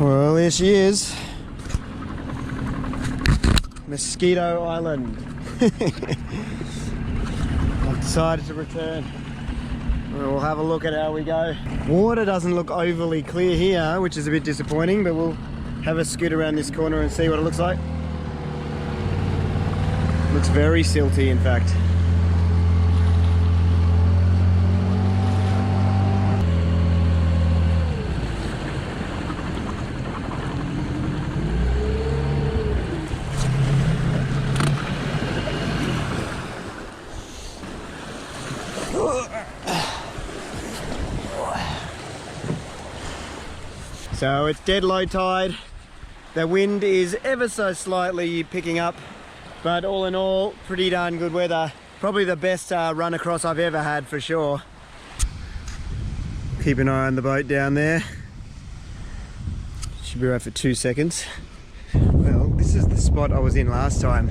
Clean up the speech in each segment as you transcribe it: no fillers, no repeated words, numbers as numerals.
Well, there she is. Mosquito Island. I've decided to return. We'll have a look at how we go. Water doesn't look overly clear here, which is a bit disappointing, but we'll have a scoot around this corner and see what it looks like. Looks very silty, in fact. So it's dead low tide. The wind is ever so slightly picking up, but all in all, pretty darn good weather. Probably the best run across I've ever had, for sure. Keep an eye on the boat down there. Should be right for 2 seconds. Well, this is the spot I was in last time.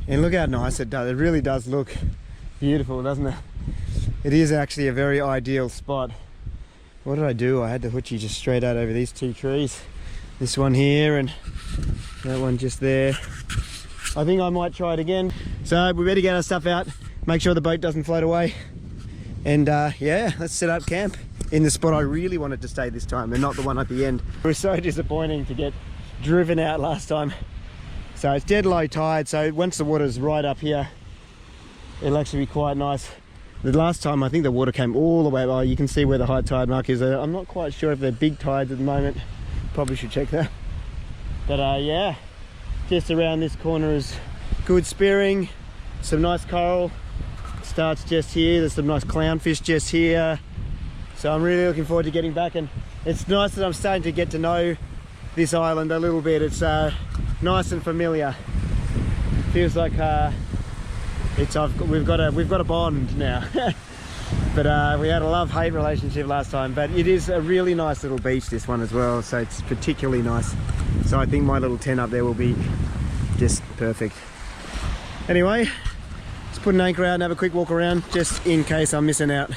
And look how nice it does. It really does look beautiful, doesn't it? It is actually a very ideal spot. What did I do? I had the hoochie just straight out over these two trees. This one here and that one just there. I think I might try it again. So we better get our stuff out, make sure the boat doesn't float away. And yeah, let's set up camp in the spot I really wanted to stay this time and not the one at the end. It was so disappointing to get driven out last time. So it's dead low tide, so once the water's right up here, it'll actually be quite nice. The last time, I think the water came all the way, well, you can see where the high tide mark is. I'm not quite sure if they're big tides at the moment. Probably should check that. But yeah, just around this corner is good spearing, some nice coral. Starts just here, there's some nice clownfish just here. So I'm really looking forward to getting back, and it's nice that I'm starting to get to know this island a little bit. It's nice and familiar. Feels like we've got a bond now. But we had a love-hate relationship last time, but it is a really nice little beach, this one as well, so it's particularly nice. So I think my little tent up there will be just perfect. Anyway, let's put an anchor out and have a quick walk around, just in case I'm missing out.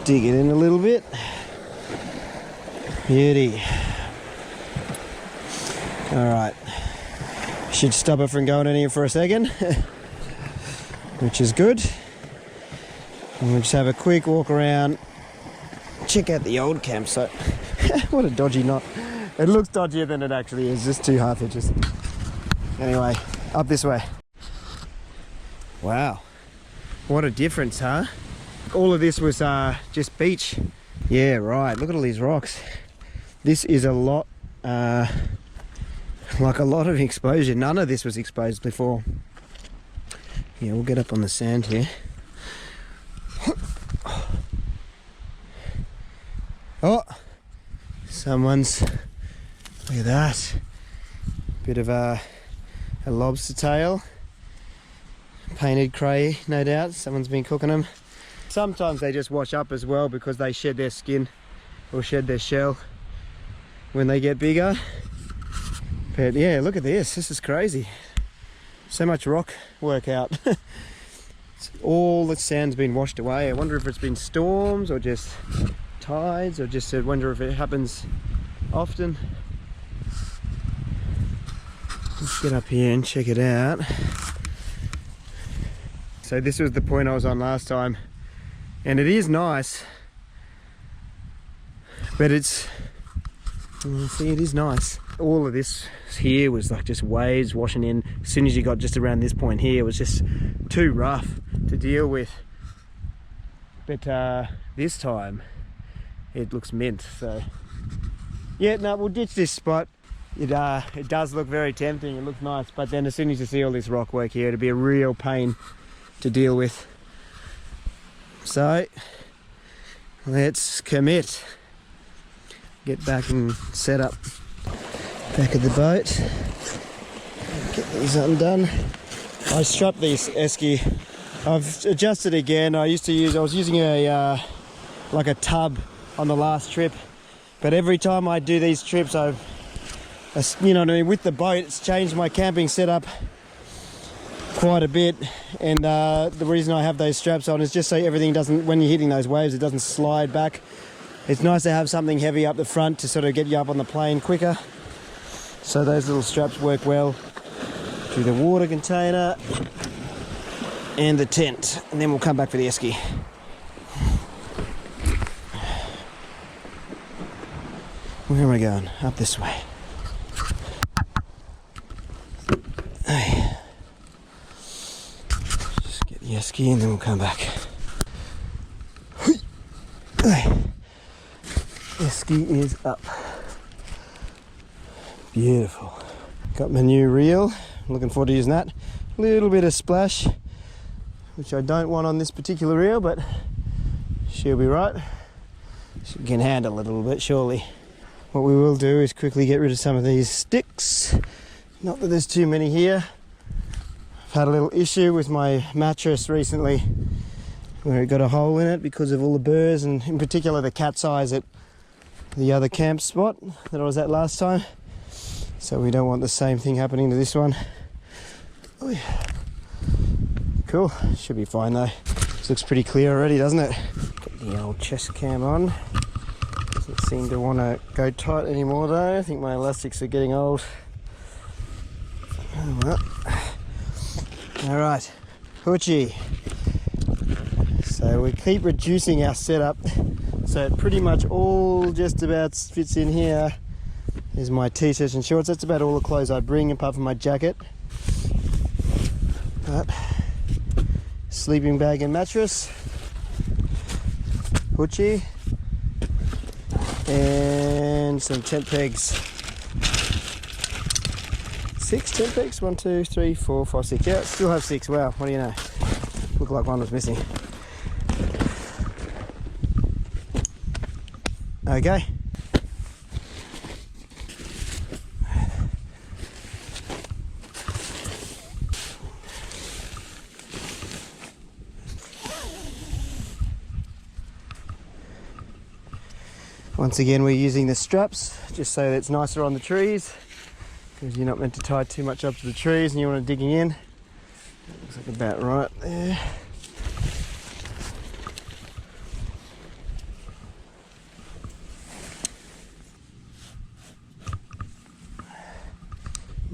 Dig it in a little bit. Beauty. Alright. Should stop it from going in here for a second. Which is good. And we'll just have a quick walk around. Check out the old campsite. What a dodgy knot. It looks dodgier than it actually is. Just 2 half hitches. Anyway, up this way. Wow. What a difference, huh? All of this was just beach. Yeah, right. Look at all these rocks. This is a lot, like a lot of exposure. None of this was exposed before. Yeah, we'll get up on the sand here. Oh, someone's, look at that. Bit of a lobster tail. Painted cray, no doubt. Someone's been cooking them. Sometimes they just wash up as well because they shed their skin or shed their shell when they get bigger. But yeah, look at this. This is crazy. So much rock work out. All the sand's been washed away. I wonder if it's been storms or just tides, or just I wonder if it happens often. Let's get up here and check it out. So this was the point I was on last time, and it is nice, but it's, see, it is nice. All of this here was like just waves washing in. As soon as you got just around this point here, it was just too rough to deal with. But this time it looks mint. So yeah, no, we'll ditch this spot. It does look very tempting. It looks nice, but then as soon as you see all this rock work here, it'll be a real pain to deal with. So let's commit. Get back and set up back of the boat. Get these undone. I strapped these esky. I've adjusted again. I was using a like a tub on the last trip, but every time I do these trips, you know what I mean, with the boat, it's changed my camping setup quite a bit, and the reason I have those straps on is just so everything doesn't, when you're hitting those waves, it doesn't slide back. It's nice to have something heavy up the front to sort of get you up on the plane quicker. So those little straps work well through the water container and the tent, and then we'll come back for the esky. Where am I going? Up this way. Hey. Just get the esky and then we'll come back. Esky is up. Beautiful. Got my new reel. Looking forward to using that. A little bit of splash, which I don't want on this particular reel, but she'll be right. She can handle it a little bit, surely. What we will do is quickly get rid of some of these sticks. Not that there's too many here. I've had a little issue with my mattress recently where it got a hole in it because of all the burrs, and in particular the cat's eyes at the other camp spot that I was at last time. So we don't want the same thing happening to this one. Oh, yeah. Cool, should be fine though. This looks pretty clear already, doesn't it? Get the old chest cam on. Doesn't seem to want to go tight anymore though. I think my elastics are getting old. Oh, well. Alright, hoochie. So we keep reducing our setup so it pretty much all just about fits in here. Is my t-shirt and shorts. That's about all the clothes I bring apart from my jacket. But sleeping bag and mattress, hoochie, and some tent pegs. 6 tent pegs, 1, 2, 3, 4, 5, 6. Yeah, still have 6. Wow, what do you know? Looked like one was missing. Okay. Once again, we're using the straps just so that it's nicer on the trees, because you're not meant to tie too much up to the trees and you want it digging in. Looks like about right there.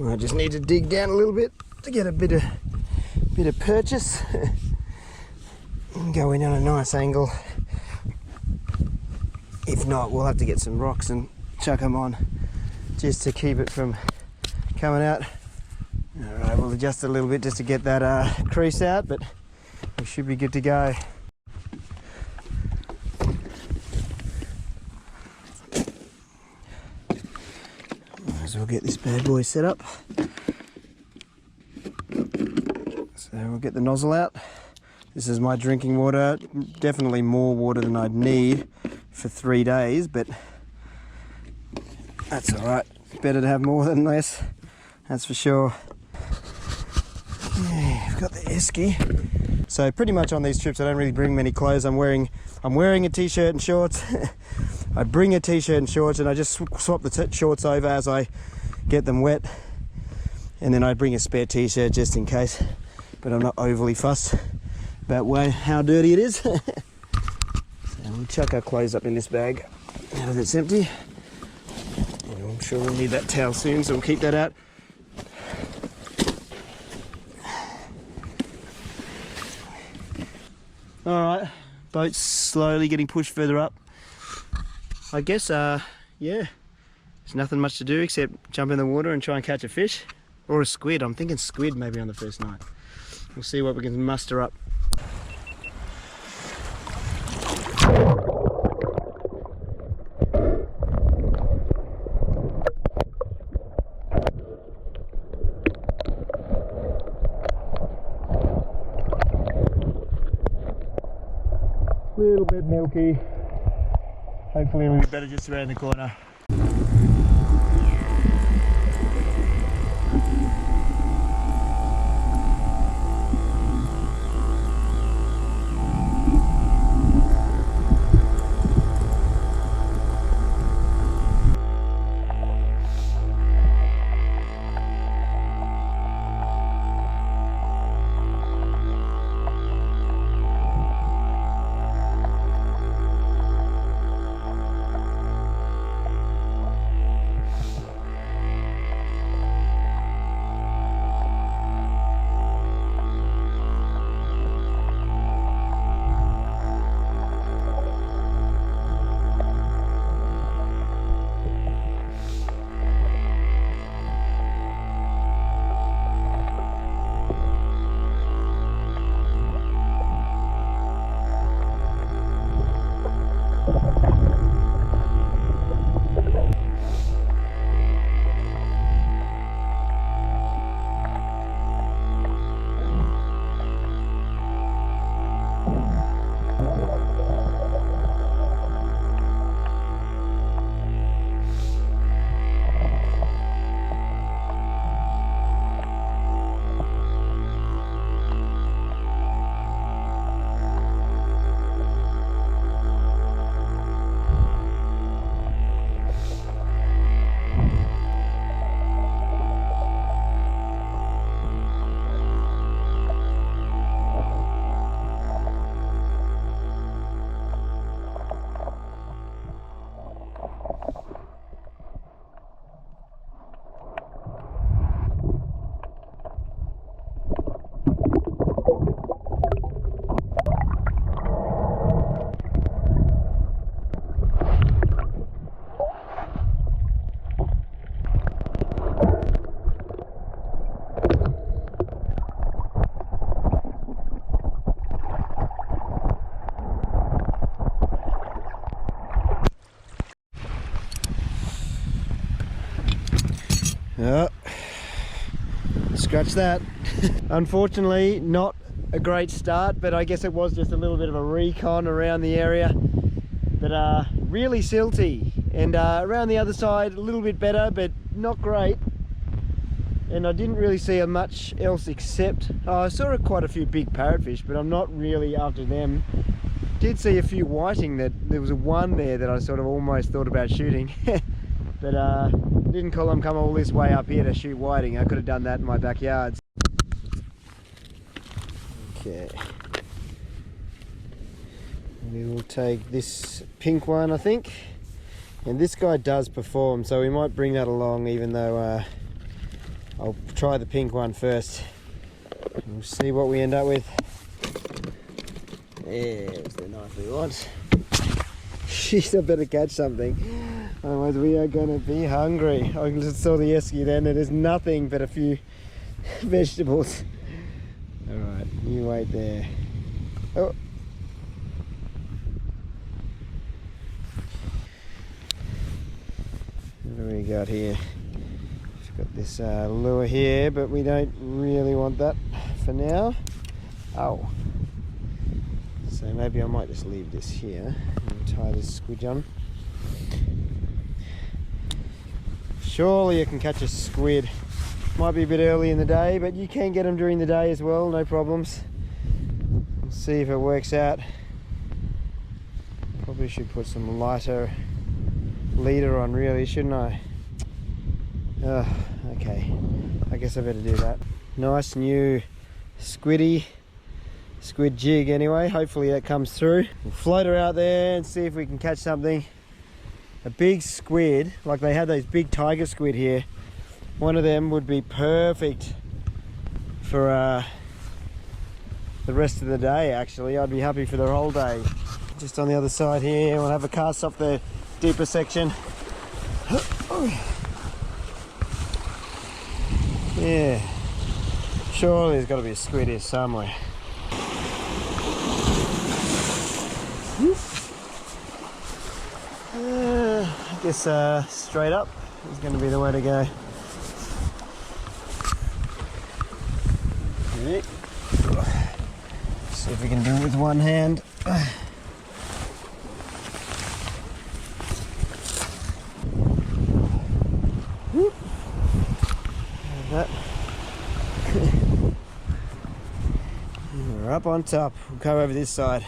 I just need to dig down a little bit to get a bit of purchase and go in on a nice angle. If not, we'll have to get some rocks and chuck them on just to keep it from coming out. Alright, we'll adjust it a little bit just to get that crease out, but we should be good to go. Might as well get this bad boy set up. So we'll get the nozzle out. This is my drinking water, definitely more water than I'd need for 3 days, but that's alright. Better to have more than less, that's for sure. Yeah, I've got the esky. So pretty much on these trips I don't really bring many clothes. I'm wearing a t-shirt and shorts. I bring a t-shirt and shorts and I just swap the shorts over as I get them wet, and then I bring a spare t-shirt just in case, but I'm not overly fussed about how dirty it is. So we'll chuck our clothes up in this bag now that it's empty. And I'm sure we'll need that towel soon, so we'll keep that out. Alright, boat's slowly getting pushed further up. I guess, yeah, there's nothing much to do except jump in the water and try and catch a fish. Or a squid. I'm thinking squid maybe on the first night. We'll see what we can muster up. Little bit milky. Hopefully it'll be better just around the corner. Oh, scratch that. Unfortunately, not a great start, but I guess it was just a little bit of a recon around the area. But really silty, and around the other side a little bit better, but not great. And I didn't really see much else except I saw quite a few big parrotfish, but I'm not really after them. Did see a few whiting. That there was one there that I sort of almost thought about shooting. But didn't call them come all this way up here to shoot whiting. I could have done that in my backyard. Okay. We will take this pink one, I think. And this guy does perform, so we might bring that along, even though I'll try the pink one first. We'll see what we end up with. There's the knife we want. Jeez, I better catch something. Otherwise we are going to be hungry. I just saw the esky then, and there's nothing but a few vegetables. Alright, you wait there. Oh. What do we got here? We've got this lure here, but we don't really want that for now. Oh. So maybe I might just leave this here and tie this squid on. Surely you can catch a squid. Might be a bit early in the day, but you can get them during the day as well, no problems. We'll see if it works out. Probably should put some lighter leader on really, shouldn't I? Okay, I guess I better do that. Nice new squid jig anyway. Hopefully that comes through. We'll float her out there and see if we can catch something. A big squid, like they have those big tiger squid here. One of them would be perfect for the rest of the day actually. I'd be happy for the whole day. Just on the other side here, we'll have a cast off the deeper section. Yeah, surely there's got to be a squid here somewhere. I guess straight up is going to be the way to go. Okay. See if we can do it with one hand. That. We're up on top. We'll go over this side.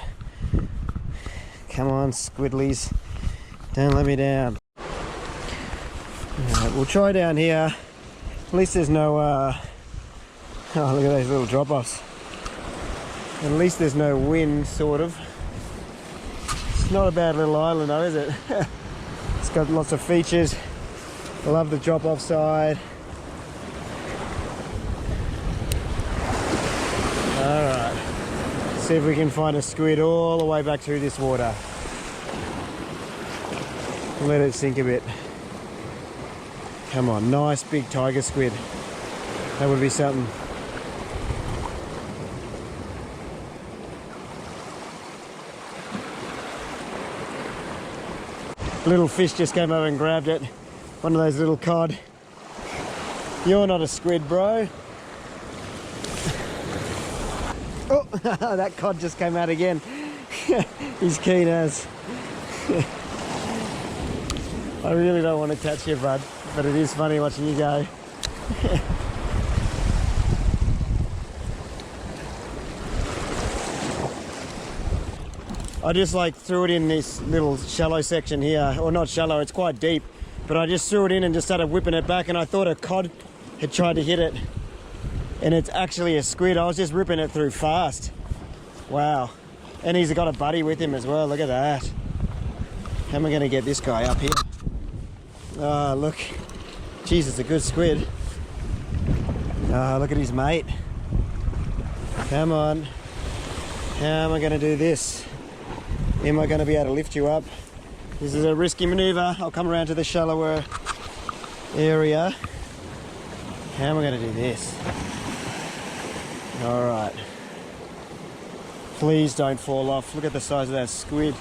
Come on, squidlies. Don't let me down. Alright, we'll try down here. At least there's no oh, look at those little drop-offs. At least there's no wind, sort of. It's not a bad little island though, is it? It's got lots of features. I love the drop-off side. Alright, see if we can find a squid all the way back through this water. Let it sink a bit. Come on, nice big tiger squid. That would be something. Little fish just came over and grabbed it. One of those little cod. You're not a squid, bro. Oh, that cod just came out again. He's keen as. I really don't want to catch you, bud, but it is funny watching you go. I just like threw it in this little shallow section here, or not shallow, it's quite deep, but I just threw it in and just started whipping it back, and I thought a cod had tried to hit it, and it's actually a squid. I was just ripping it through fast. Wow. And he's got a buddy with him as well. Look at that. How am I going to get this guy up here? Oh, look. Jeez, it's a good squid. Oh, look at his mate. Come on. How am I going to do this? Am I going to be able to lift you up? This is a risky maneuver. I'll come around to the shallower area. How am I going to do this? Alright. Please don't fall off. Look at the size of that squid.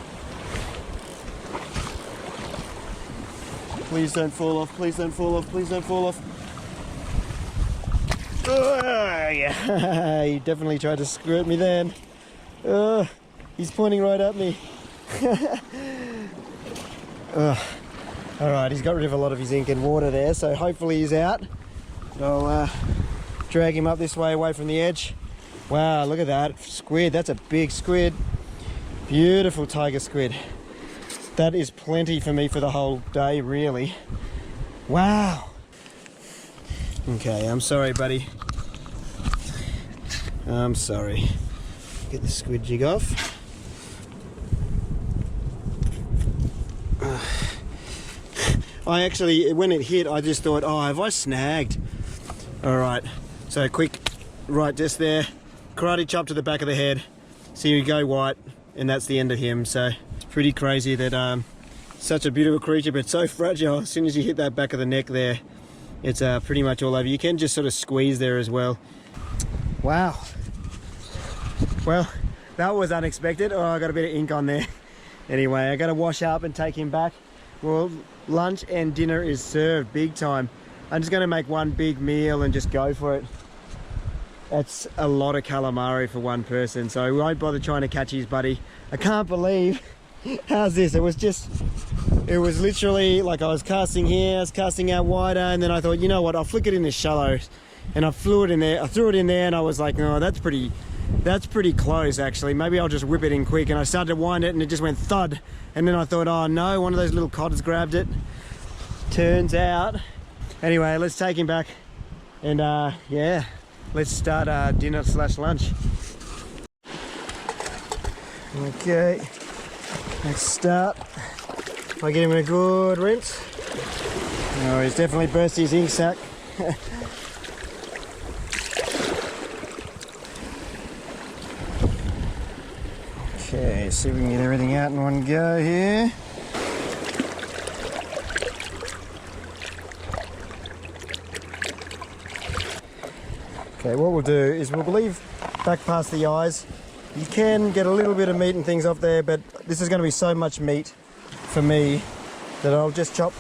Please don't fall off. Please don't fall off. Please don't fall off. Oh, yeah. He definitely tried to squirt me then. He's pointing right at me. Alright, he's got rid of a lot of his ink and water there, so hopefully he's out. I'll drag him up this way away from the edge. Wow, look at that squid. That's a big squid. Beautiful tiger squid. That is plenty for me for the whole day, really. Wow. Okay, I'm sorry, buddy. I'm sorry. Get the squid jig off. I actually, when it hit, I just thought, oh, have I snagged? Alright, so quick, right just there, karate chop to the back of the head. So you go white, and that's the end of him. So it's pretty crazy that such a beautiful creature, but so fragile. As soon as you hit that back of the neck there, it's pretty much all over. You can just sort of squeeze there as well. Wow. Well, that was unexpected. Oh, I got a bit of ink on there. Anyway, I got to wash up and take him back. Well, lunch and dinner is served, big time. I'm just going to make one big meal and just go for it. That's a lot of calamari for one person, so we won't bother trying to catch his buddy. I can't believe, how's this? It was literally like I was casting here, I was casting out wider, and then I thought, you know what, I'll flick it in the shallows. And I threw it in there, and I was like, no, that's pretty close actually. Maybe I'll just whip it in quick. And I started to wind it and it just went thud. And then I thought, oh no, one of those little cotters grabbed it. Turns out. Anyway, let's take him back. And yeah, let's start our dinner / lunch. Okay, let's start by getting him a good rinse. Oh, he's definitely burst his ink sac. Okay, see if we can get everything out in one go here. Okay, what we'll do is we'll leave back past the eyes. You can get a little bit of meat and things off there, but this is going to be so much meat for me that I'll just chop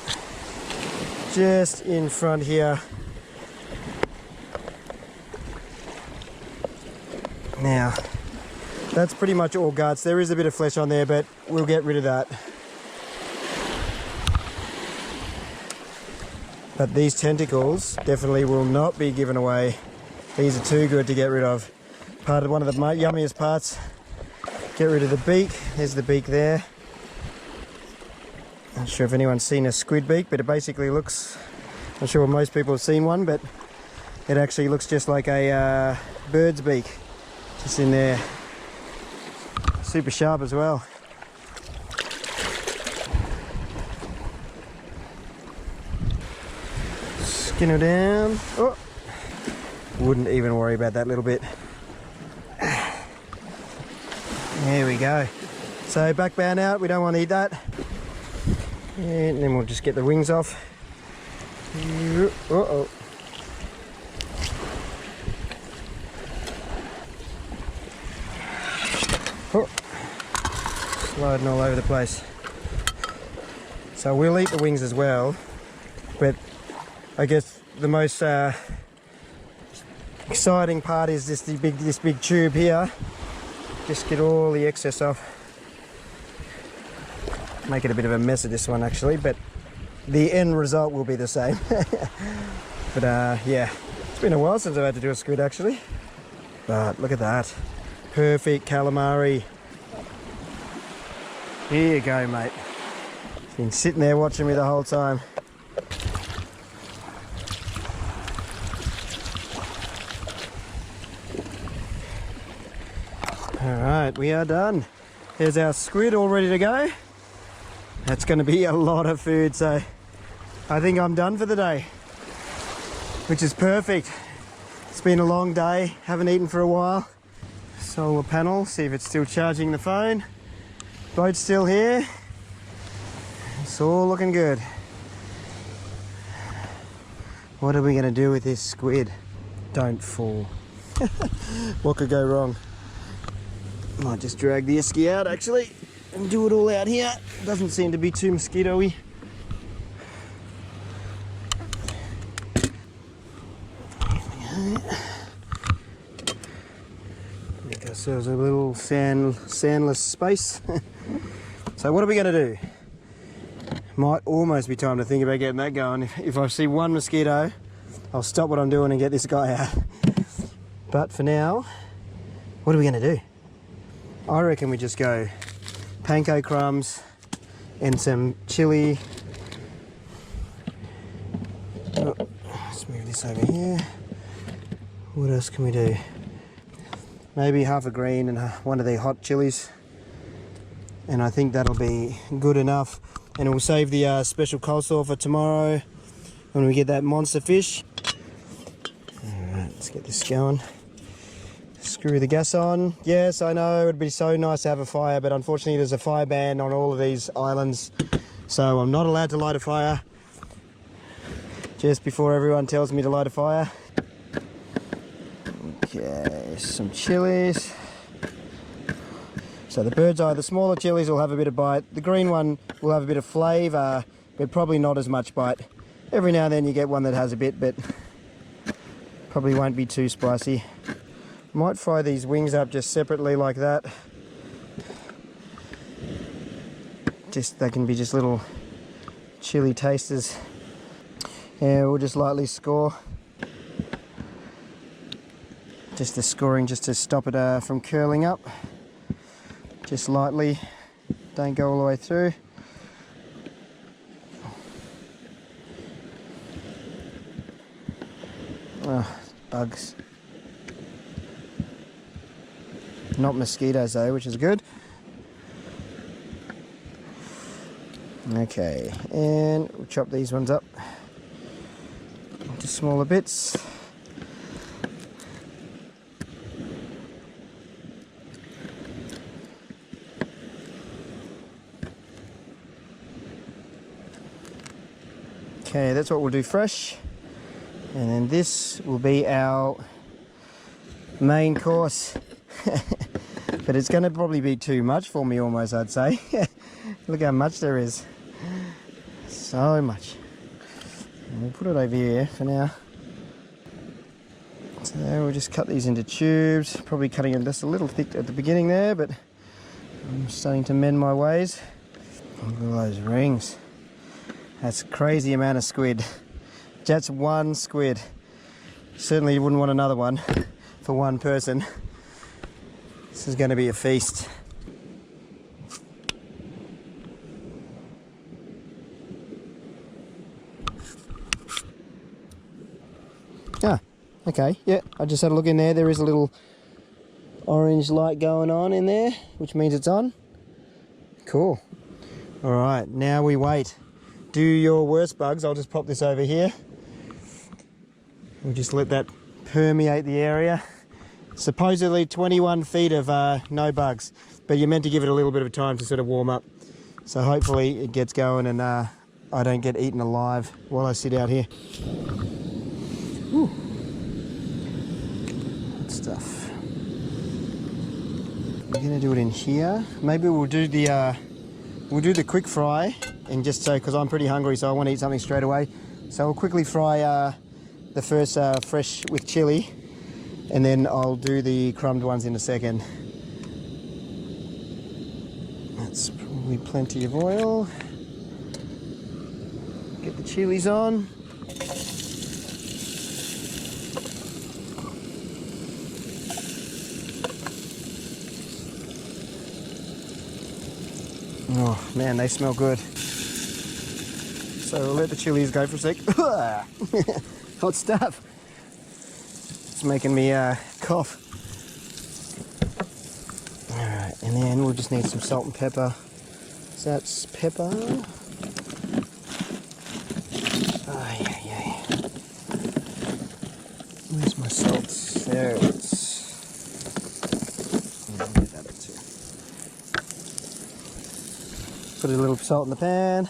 just in front here. Now, that's pretty much all guts. There is a bit of flesh on there, but we'll get rid of that. But these tentacles definitely will not be given away. These are too good to get rid of. One of the yummiest parts. Get rid of the beak. There's the beak there. Not sure if anyone's seen a squid beak, but it basically looks, I'm sure most people have seen one, but it actually looks just like a bird's beak. Just in there. Super sharp as well. Skin her down. Oh, wouldn't even worry about that little bit. There we go. So back bound out, we don't want to eat that. And then we'll just get the wings off. Uh-oh. Oh. Sliding all over the place. So we'll eat the wings as well, but I guess the most exciting part is this big tube here. Just get all the excess off. Make it a bit of a mess of this one actually, but the end result will be the same. But yeah, it's been a while since I've had to do a squid actually. But look at that. Perfect calamari. Here you go, mate. Been sitting there watching me the whole time. Alright, we are done. There's our squid all ready to go. That's going to be a lot of food, so I think I'm done for the day, which is perfect. It's been a long day, haven't eaten for a while. solar panel, see if it's still charging the phone. Boat's still here. It's all looking good. What are we going to do with this squid? Don't fall. What could go wrong? Might just drag the esky out actually and do it all out here. Doesn't seem to be too mosquito-y. Make ourselves a little sandless space. So what are we going to do? Might almost be time to think about getting that going. If I see one mosquito, I'll stop what I'm doing and get this guy out. But for now, what are we going to do? I reckon we just go panko crumbs and some chili. Oh, let's move this over here. What else can we do? Maybe half a green and one of the hot chilies. And I think that'll be good enough. And it will save the special coleslaw for tomorrow when we get that monster fish. Alright, let's get this going. Screw the gas on. Yes, I know it would be so nice to have a fire, but unfortunately there's a fire ban on all of these islands, so I'm not allowed to light a fire just before everyone tells me to light a fire. Okay, some chilies. So the bird's eye, the smaller chilies will have a bit of bite. The green one will have a bit of flavour, but probably not as much bite. Every now and then you get one that has a bit, but probably won't be too spicy. Might fry these wings up just separately like that. They can be just little chili tasters. Yeah, we'll just lightly score. Just the scoring just to stop it from curling up. Just lightly, don't go all the way through. Oh, bugs. Not mosquitoes though, which is good. Okay, and we'll chop these ones up into smaller bits. Okay, that's what we'll do fresh. And then this will be our main course. But it's going to probably be too much for me almost, I'd say. Look how much there is. So much. And we'll put it over here for now. So we'll just cut these into tubes. Probably cutting them just a little thick at the beginning there, but I'm starting to mend my ways. Look at those rings. That's a crazy amount of squid. That's one squid. Certainly you wouldn't want another one for one person. This is going to be a feast. Ah, okay, yeah, I just had a look in there. There is a little orange light going on in there, which means it's on. Cool. All right, now we wait. Do your worst, bugs. I'll just pop this over here. We'll just let that permeate the area. Supposedly 21 feet of no bugs, but you're meant to give it a little bit of time to sort of warm up. So hopefully it gets going and I don't get eaten alive while I sit out here. Whew. Good stuff. We're gonna do it in here. Maybe we'll do the quick fry, and just so, because I'm pretty hungry, so I want to eat something straight away. So we'll quickly fry the first fresh with chili. And then I'll do the crumbed ones in a second. That's probably plenty of oil. Get the chilies on. Oh man, they smell good. So we'll let the chilies go for a sec. Hot stuff. It's making me cough. Alright, and then we'll just need some salt and pepper. So that's pepper. Oh, yeah. Where's my salt? There it is. Put a little salt in the pan.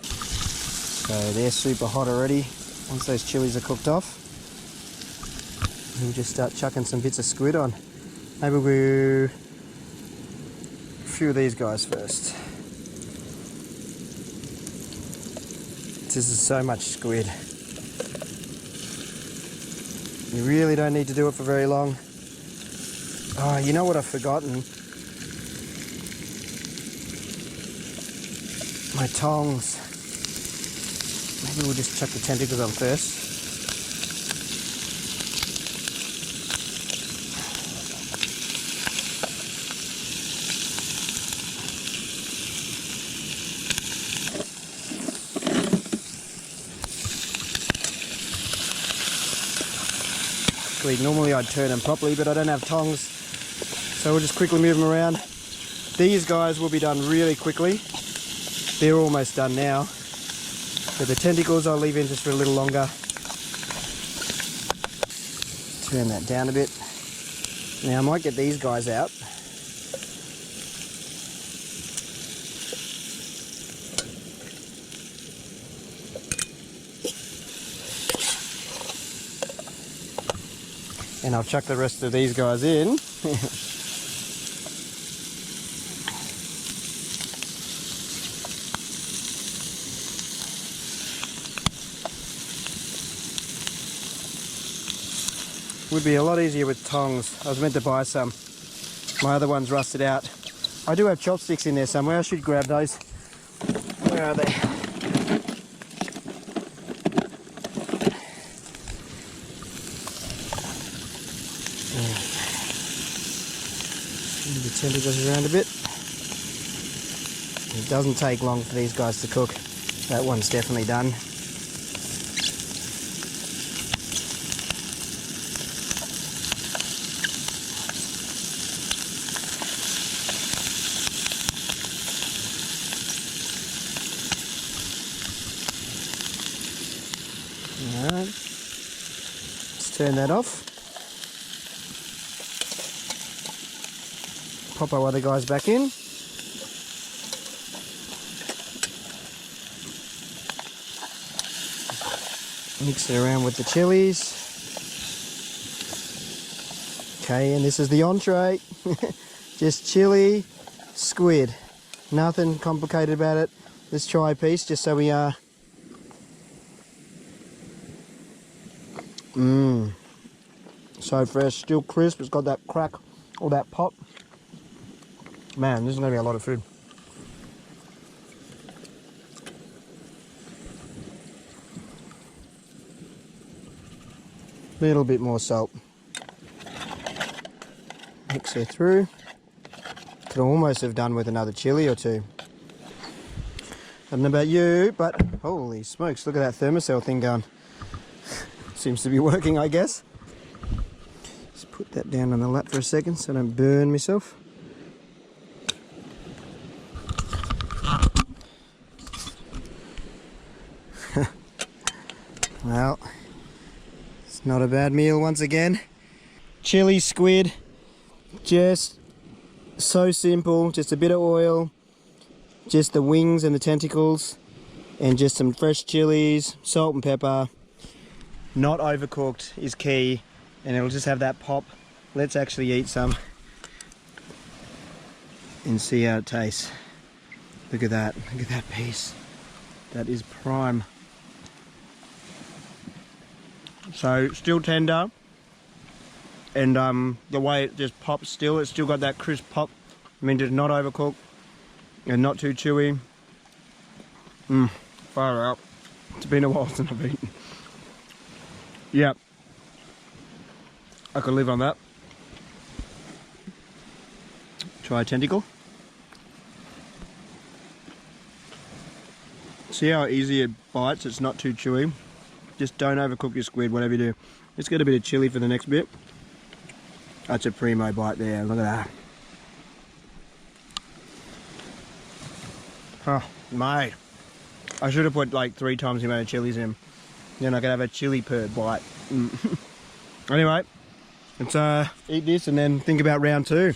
So they're super hot already. Once those chilies are cooked off, we'll just start chucking some bits of squid on. Maybe we'll a few of these guys first. This is so much squid. You really don't need to do it for very long. Oh, you know what I've forgotten? My tongs. Maybe we'll just chuck the tentacles on first. Normally I'd turn them properly, but I don't have tongs, so we'll just quickly move them around. These guys will be done really quickly. They're almost done now, but the tentacles I'll leave in just for a little longer. Turn that down a bit. Now I might get these guys out. And I'll chuck the rest of these guys in. Would be a lot easier with tongs. I was meant to buy some. My other one's rusted out. I do have chopsticks in there somewhere. I should grab those. Where are they? Move the tentacles around a bit. It doesn't take long for these guys to cook. That one's definitely done. Alright, let's turn that off. Pop our other guys back in. Mix it around with the chilies. Okay, and this is the entree. Just chili, squid. Nothing complicated about it. Let's try a piece just so we are. So fresh, still crisp. It's got that crack or that pop. Man, this is going to be a lot of food. Little bit more salt. Mix her through. Could almost have done with another chili or two. I don't know about you, but holy smokes, look at that thermocell thing going. Seems to be working, I guess. Just put that down on the lap for a second so I don't burn myself. Well, it's not a bad meal once again. Chili squid, just so simple. Just a bit of oil, just the wings and the tentacles, and just some fresh chilies, salt and pepper. Not overcooked is key, and it'll just have that pop. Let's actually eat some and see how it tastes. Look at that piece. That is prime. So still tender, and the way it just pops still, it's still got that crisp pop. I mean, it's not overcooked and not too chewy. Far out. It's been a while since I've eaten. Yep, I could live on that. Try a tentacle. See how easy it bites, it's not too chewy. Just don't overcook your squid, whatever you do. Let's get a bit of chili for the next bit. That's a primo bite there, look at that. Oh, mate. I should have put like 3 times the amount of chilies in. Then I could have a chili per bite. Anyway, let's eat this and then think about round 2.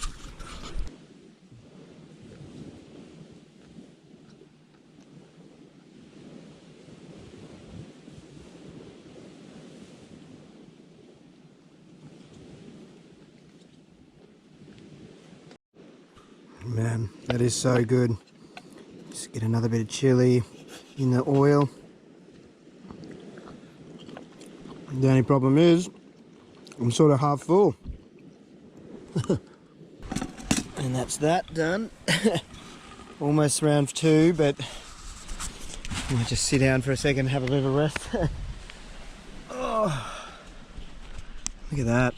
Man, that is so good. Just get another bit of chili in the oil. The only problem is, I'm sort of half full. And that's that done. Almost round 2, but I might just sit down for a second and have a bit of a rest. Oh, look at that.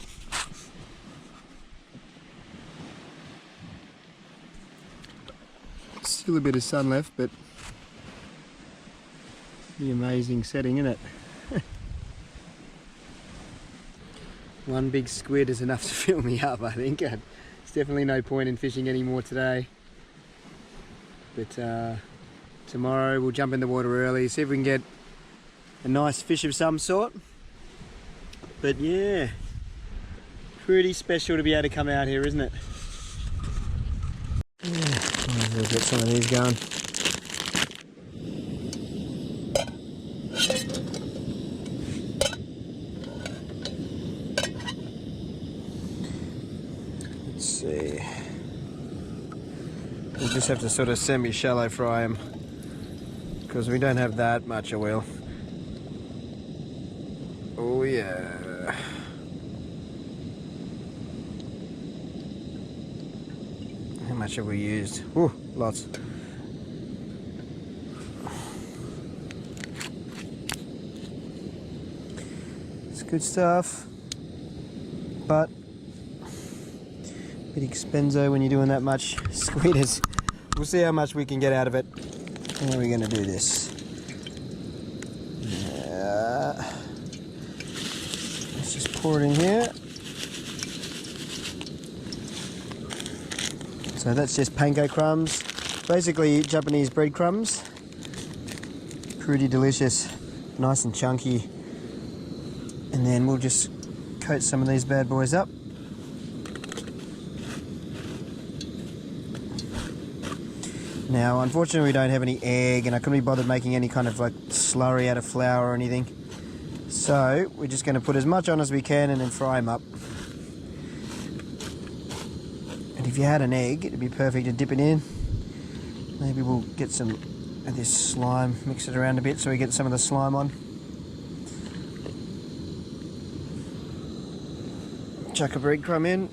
Still a bit of sun left, but the amazing setting, isn't it? One big squid is enough to fill me up, I think. There's definitely no point in fishing any more today. But tomorrow we'll jump in the water early, see if we can get a nice fish of some sort. But yeah, pretty special to be able to come out here, isn't it? We'll get some of these going. Let's see. We'll just have to sort of semi-shallow fry them because we don't have that much oil. Oh yeah. How much have we used? Ooh, lots. It's good stuff, but a bit expensive when you're doing that much squid. We'll see how much we can get out of it. How are we going to do this? Let's just pour it in here. So that's just panko crumbs, basically Japanese breadcrumbs. Pretty delicious, nice and chunky. And then we'll just coat some of these bad boys up. Now, unfortunately we don't have any egg, and I couldn't be bothered making any kind of like slurry out of flour or anything. So we're just going to put as much on as we can and then fry them up. And if you had an egg, it'd be perfect to dip it in. Maybe we'll get some of this slime, mix it around a bit so we get some of the slime on. Chuck a breadcrumb in.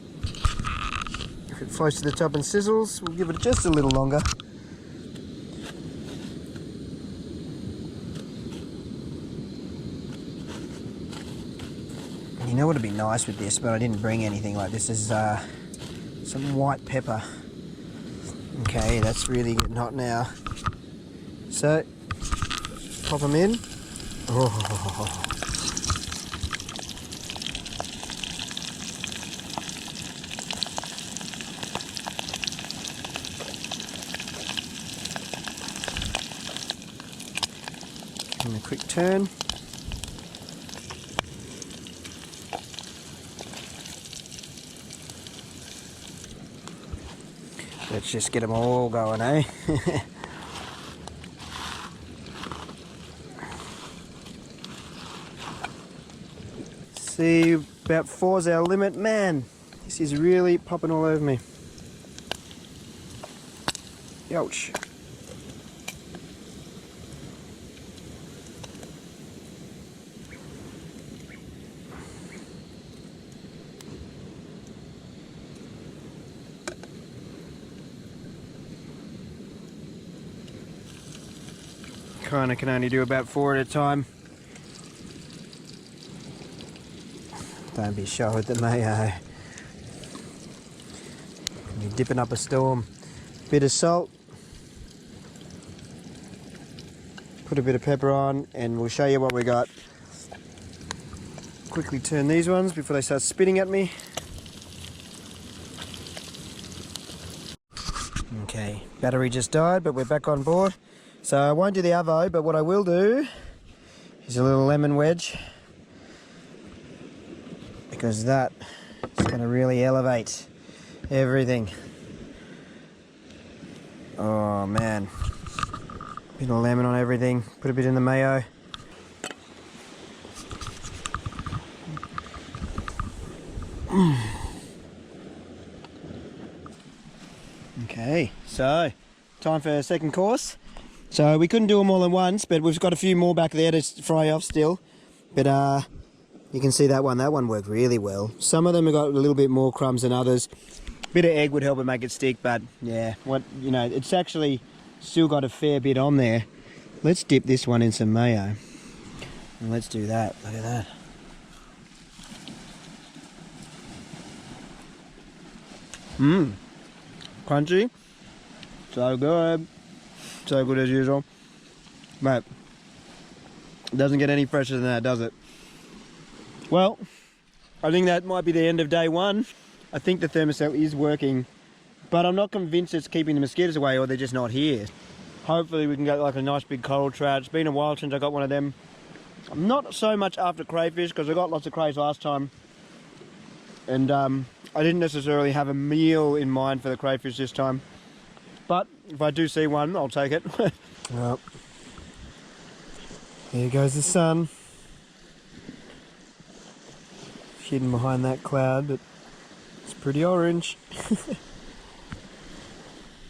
If it floats to the top and sizzles, we'll give it just a little longer. You know what would be nice with this, but I didn't bring anything like this, is some white pepper. Okay, that's really getting hot now. So, pop them in. Oh. Give them a quick turn. Let's just get them all going, eh? See, about 4's our limit. Man, this is really popping all over me. Ouch. Kinda can only do about 4 at a time. Don't be shy with the mayo. You're dipping up a storm. Bit of salt. Put a bit of pepper on and we'll show you what we got. Quickly turn these ones before they start spitting at me. Okay, battery just died, but we're back on board. So I won't do the avo, but what I will do is a little lemon wedge, because that is going to really elevate everything. Oh man, bit of lemon on everything, put a bit in the mayo. Okay, so time for our second course. So we couldn't do them all at once, but we've got a few more back there to fry off still. But you can see that one worked really well. Some of them have got a little bit more crumbs than others. Bit of egg would help it make it stick, but yeah, it's actually still got a fair bit on there. Let's dip this one in some mayo. And let's do that. Look at that. Mmm. Crunchy. So good. So good as usual. But it doesn't get any fresher than that, does it? Well, I think that might be the end of day one. I think the thermocell is working, but I'm not convinced it's keeping the mosquitoes away, or they're just not here. Hopefully we can get like a nice big coral trout. It's been a while since I got one of them. I'm not so much after crayfish because I got lots of crays last time, and I didn't necessarily have a meal in mind for the crayfish this time. But if I do see one, I'll take it. Well, here goes the sun. Hidden behind that cloud, but it's pretty orange.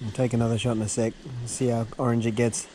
I'll take another shot in a sec and see how orange it gets.